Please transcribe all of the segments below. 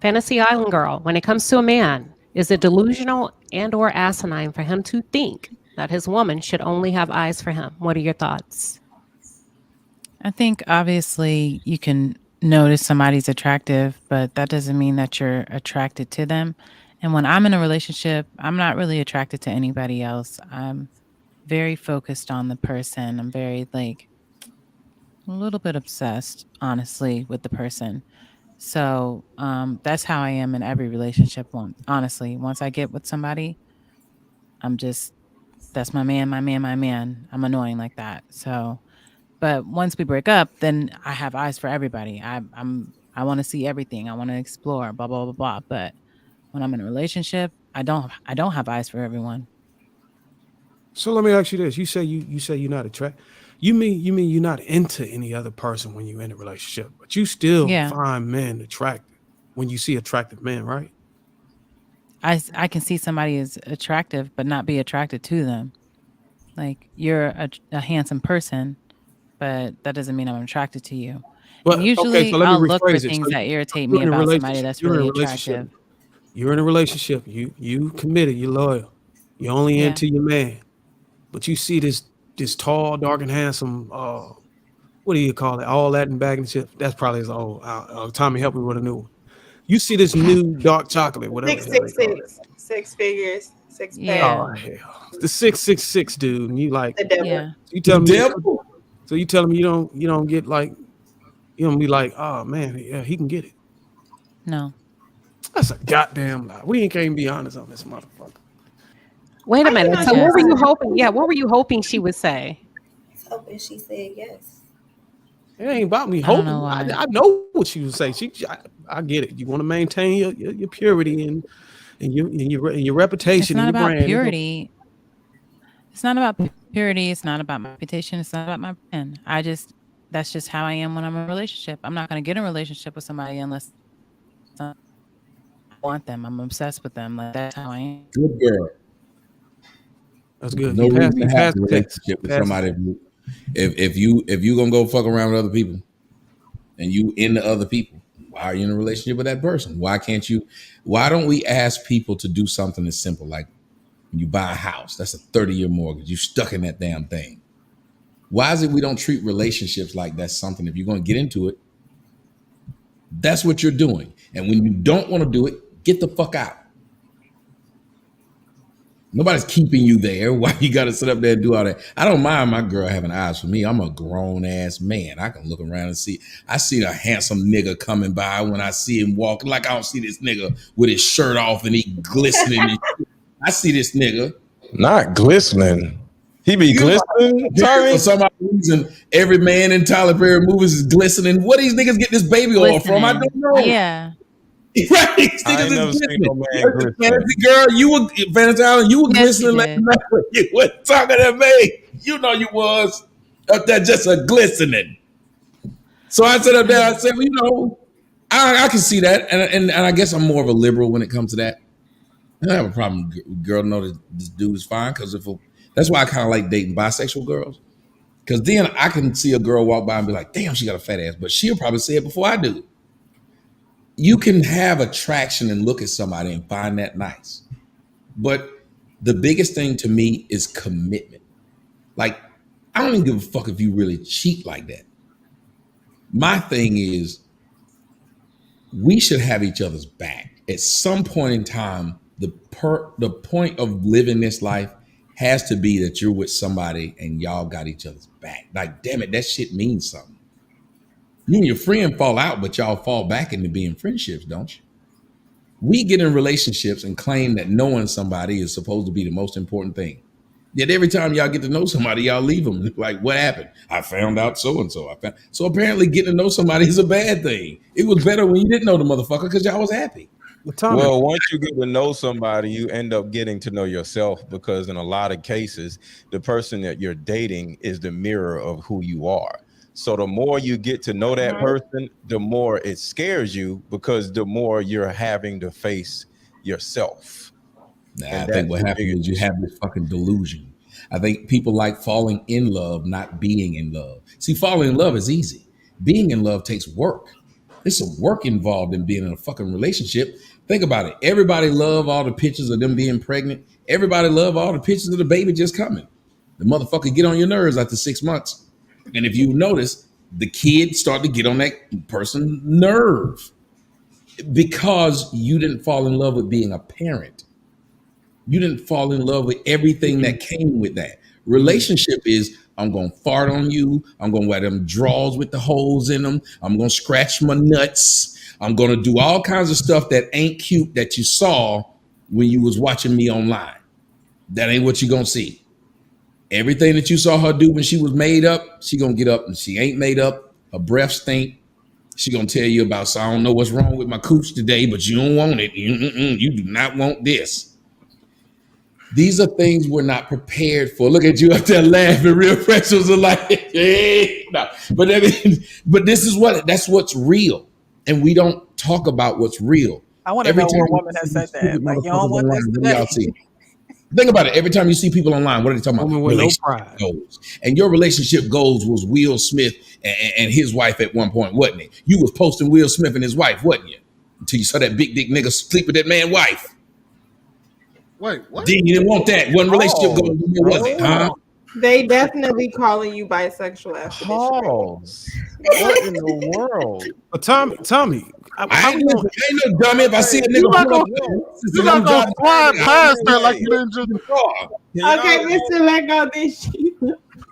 Fantasy Island girl, when it comes to a man, is it delusional and or asinine for him to think that his woman should only have eyes for him? What are your thoughts? I think obviously you can notice somebody's attractive, but that doesn't mean that you're attracted to them. And when I'm in a relationship, I'm not really attracted to anybody else. I'm very focused on the person. I'm very like a little bit obsessed, honestly, with the person. So that's how I am in every relationship. Honestly, once I get with somebody, I'm just that's my man, my man, my man. I'm annoying like that. So, but once we break up, then I have eyes for everybody. I want to see everything. I want to explore. Blah blah blah blah. But when I'm in a relationship, I don't have eyes for everyone. So let me ask you this: you say you're not attracted. You mean you're not into any other person when you're in a relationship, but you still Yeah, find men attractive when you see attractive men, right? I can see somebody is attractive, but not be attracted to them. Like you're a handsome person, but that doesn't mean I'm attracted to you. And But okay, so usually let me I'll look for rephrase it. things that irritate You're me in a about somebody relationship. that's You're in really a relationship. attractive. You're in a relationship. You committed. You're loyal. You're only Yeah. into your man. But you see this tall, dark, and handsome. What do you call it? All that and bag and shit. That's probably his old. Tommy, help me with a new one. You see this new dark chocolate, whatever the Six hell they six call it. six, six figures, six pack. Yeah. Oh hell, the 666 dude, and you like The devil. Yeah. you The tell me. devil. So you telling me you don't get like you don't be like, oh man, yeah, he can get it. No. That's a goddamn lie. We ain't can't be honest on this motherfucker. Wait a I minute. cannot So be what were Yes. you honest. hoping? Yeah, what were you hoping she would say? I was hoping she said yes. It ain't about me I don't know hoping. I, why. I know what she would say. I get it. You want to maintain your purity and your It's reputation and not your about brand. purity. It's not about purity. It's not about my reputation. It's not about my brand. That's just how I am when I'm in a relationship. I'm not going to get in a relationship with somebody unless I want them. I'm obsessed with them. Like that's how I am. Good girl. That's good. No reason You to have passed a the test. relationship You with passed the somebody test. if you gonna go fuck around with other people and you into other people. Why are you in a relationship with that person? Why can't you? Why don't we ask people to do something as simple like when you buy a house? That's a 30-year mortgage. You stuck in that damn thing. Why is it we don't treat relationships like that's something? If you're gonna get into it, that's what you're doing. And when you don't want to do it, get the fuck out. Nobody's keeping you there. Why you got to sit up there and do all that? I don't mind my girl having eyes for me. I'm a grown ass man. I can look around and see. I see a handsome nigga coming by when I see him walking. Like I don't see this nigga with his shirt off and he glistening. I see this nigga. Not glistening. He be You know, glistening, for Tommy. some odd reason, every man in Tyler Perry movies is glistening. What these niggas get this baby oil from? I don't Listening. know. Yeah. Right, these I niggas ain't is never seen glistening. no man Like, glistening. Fantasy girl, you were Fantasy Island, you were Yes, you glistening last did. night when you were talking to me. You know you was up there just a glistening. So I said up there, I said, well, I can see that, and I guess I'm more of a liberal when it comes to that. I don't have a problem. Girl, know that this dude is fine because that's why I kind of like dating bisexual girls. Because then I can see a girl walk by and be like, damn, she got a fat ass, but she'll probably say it before I do. You can have attraction and look at somebody and find that nice. But the biggest thing to me is commitment. Like, I don't even give a fuck if you really cheat like that. My thing is, we should have each other's back. At some point in time, the point of living this life has to be that you're with somebody and y'all got each other's back. Like, damn it, that shit means something. You and your friend fall out, but y'all fall back into being friendships, don't you? We get in relationships and claim that knowing somebody is supposed to be the most important thing. Yet every time y'all get to know somebody, y'all leave them. Like, what happened? I found out so and so. So apparently, getting to know somebody is a bad thing. It was better when you didn't know the motherfucker because y'all was happy. But Tommy, Well, once you get to know somebody, you end up getting to know yourself because in a lot of cases, the person that you're dating is the mirror of who you are. So the more you get to know that person, the more it scares you because the more you're having to face yourself. Nah, And I think that's what the happened is biggest you issue. have this fucking delusion. I think people like falling in love, not being in love. See, falling in love is easy. Being in love takes work. There's some work involved in being in a fucking relationship. Think about it. Everybody love all the pictures of them being pregnant. Everybody love all the pictures of the baby just coming. The motherfucker get on your nerves after 6 months. And if you notice, the kids start to get on that person's nerve because you didn't fall in love with being a parent. You didn't fall in love with everything that came with that. Relationship is, I'm going to fart on you. I'm going to wear them drawers with the holes in them. I'm going to scratch my nuts. I'm going to do all kinds of stuff that ain't cute that you saw when you was watching me online. That ain't what you're going to see. Everything that you saw her do when she was made up, she going to get up and she ain't made up. Her breath stink. She going to tell you about, so I don't know what's wrong with my cooch today, but you don't want it. You do not want this. These are things we're not prepared for. Look at you up there laughing, real precious, like, hey, no. But this is that's what's real, and we don't talk about what's real. I want to know what woman has said that. Like, you don't want this today. Y'all see. Think about it. Every time you see people online, what are they talking about? Relationship goals. And your relationship goals was Will Smith and his wife at one point, wasn't it? You was posting Will Smith and his wife, wasn't you? Until you saw that big dick nigga sleep with that man's wife. Wait, what? Then you didn't want that. One relationship goal, was it? Huh? They definitely calling you bisexual after Pause. What in the world? But Tommy, I ain't no dummy. If I see a nigga, You not gonna slide past that like you didn't just. Okay, Mr. Lego, this shit.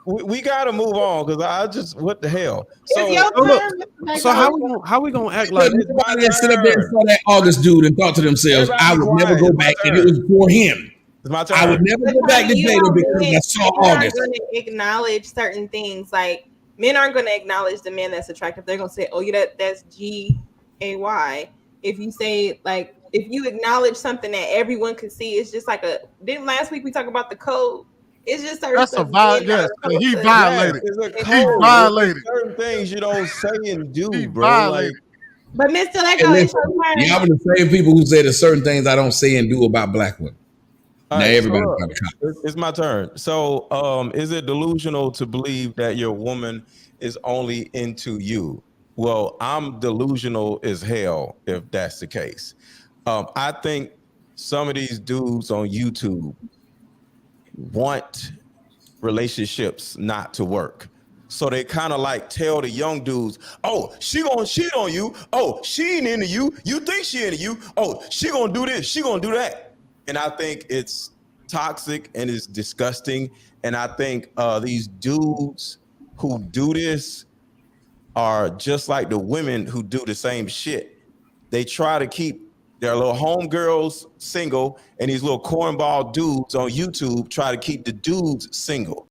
We got to move on because I just, what the hell? So, It's your turn, Mr. so Lego. how we gonna act like Everybody that sit up there and saw that August dude and thought to themselves, I would never go back if it was for him. it's my turn. I would never go back to Jada because I saw August. Going to acknowledge certain things. Like, men aren't going to acknowledge the man that's attractive. They're going to say, "Oh, yeah, that's GAY." If you say, like, if you acknowledge something that everyone can see, it's just like didn't last week we talk about the code? It's just certain That's a stuff violation. men Yes, are he supposed to- violated. It's a He code. violated. There's certain things you don't say and do, He bro. violated. But Mr. Hey, Lego, it's listen, your turn. y'all were the same people who say there's certain things I don't say and do about black women. All Now right, everybody's so got a cop. it's my turn. So, is it delusional to believe that your woman is only into you? Well, I'm delusional as hell if that's the case. I think some of these dudes on YouTube want relationships not to work. So they kind of like tell the young dudes, oh, she gonna cheat on you. Oh, she ain't into you. You think she into you. Oh, she gonna do this. She gonna do that. And I think it's toxic and it's disgusting. And I think these dudes who do this are just like the women who do the same shit. They try to keep their little homegirls single, and these little cornball dudes on YouTube try to keep the dudes single.